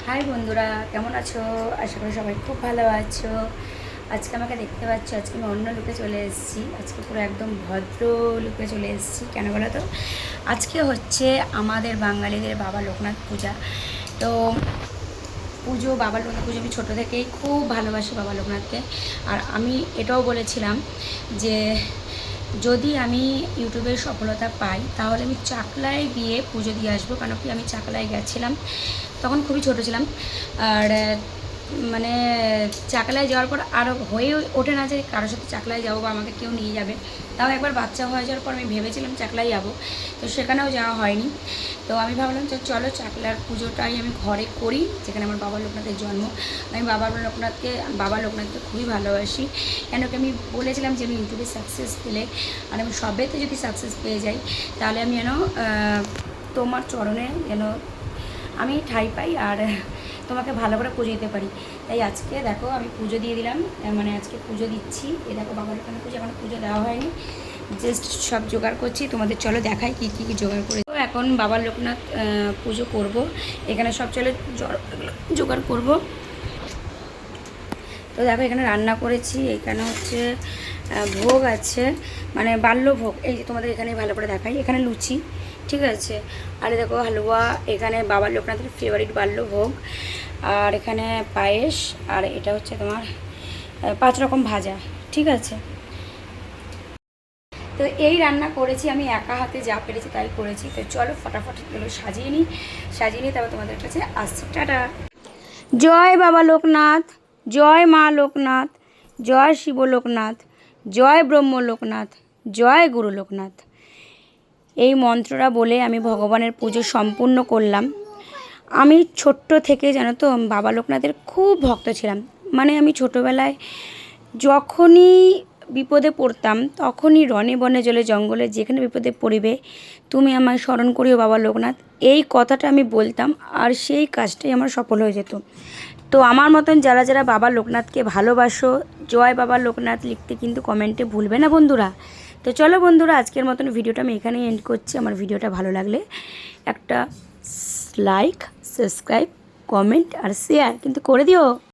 High বন্ধুরা, কেমন আছো? আশা করি সবাই খুব ভালো আছো। আজকে আমাকে দেখতে পাচ্ছ, আজকে আমি অন্য লুকে চলে এসেছি। আজকে পুরো একদম ভদ্র লুকে চলে এসেছি। কেন বলো তো? আজকে হচ্ছে আমাদের বাঙালিদের বাবা লোকনাথ পূজা। তো বাবা লোকনাথ পুজো আমি ছোটো থেকেই খুব ভালোবাসি বাবা লোকনাথকে। আর আমি এটাও বলেছিলাম যে যদি আমি ইউটিউবে সফলতা পাই তাহলে আমি চাকলায় গিয়ে পুজো দিয়ে আসবো। কেন কি আমি চাকলায় গেছিলাম, তখন খুবই ছোটো ছিলাম। আর মানে চাকলায় যাওয়ার পর আরও হয়ে ওঠে না যে কারোর সাথে চাকলায় যাবো বা আমাকে কেউ নিয়ে যাবে। তাও একবার বাচ্চা হয়ে যাওয়ার পর আমি ভেবেছিলাম চাকলায় যাবো, তো সেখানেও যাওয়া হয়নি। তো আমি ভাবলাম যে চলো চাকলার পুজোটাই আমি ঘরে করি, যেখানে আমার বাবা লোকনাথের জন্ম। আমি বাবা লোকনাথকে খুবই ভালোবাসি। কেন কি আমি বলেছিলাম যে আমি ইউটিউবে সাকসেস পেলে আর আমি সবেতে যদি সাকসেস পেয়ে যাই তাহলে আমি যেন তোমার চরণে যেন আমি ঠাঁই পাই আর তোমাকে ভালো করে পুজো দিতে পারি। তাই আজকে দেখো আমি পুজো দিয়ে দিলাম, মানে আজকে পুজো দিচ্ছি। এই দেখো বাবার ওখানে পুজো, এখনো পুজো দেওয়া হয়নি, জাস্ট সব জোগাড় করছি। তোমাদের চলো দেখাই কী কী জোগাড় করে। তো এখন বাবার লোকনাথ পুজো করব, এখানে সব চলো জোগাড় করব। তো দেখো এখানে রান্না করেছি, এখানে হচ্ছে ভোগ আছে, মানে বাল্যভোগ। এই যে তোমাদের এখানে ভালো করে দেখাই, এখানে লুচি, ঠিক আছে। আর দেখো হালুয়া, এখানে বাবার লোকনাথের ফেভারিট বাল্যভোগ। আর এখানে পায়েস, আর এটা হচ্ছে তোমার 5 রকম ভাজা, ঠিক আছে। তো এই রান্না করেছি আমি একা হাতে, যা পেরেছি তাই করেছি। তো চলো ফটাফট এগুলো সাজিয়ে নিই, তারপর তোমাদের কাছে আসছি। টাটা। জয় বাবা লোকনাথ, জয় মা লোকনাথ, জয় শিব লোকনাথ, জয় ব্রহ্ম লোকনাথ, জয় গুরু লোকনাথ। এই মন্ত্রটা বলে আমি ভগবানের পুজো সম্পূর্ণ করলাম। আমি ছোট্ট থেকে জানো তো বাবা লোকনাথের খুব ভক্ত ছিলাম। মানে আমি ছোটোবেলায় যখনই বিপদে পড়তাম তখনই রনে বনে জলে জঙ্গলে যেখানে বিপদে পড়িবে তুমি আমায় স্মরণ করিও বাবা লোকনাথ, এই কথাটা আমি বলতাম আর সেই কাজটাই আমার সফল হয়ে যেত। তো আমার মতন যারা যারা বাবা লোকনাথকে ভালোবাসো, জয় বাবা লোকনাথ লিখতে কিন্তু কমেন্টে ভুলবে না বন্ধুরা। তো চলো বন্ধুরা, আজকের মতন ভিডিওটা আমি এখানেই এন্ড করছি। আমার ভিডিওটা ভালো লাগলে একটা লাইক, সাবস্ক্রাইব, কমেন্ট আর শেয়ার কিন্তু করে দিও।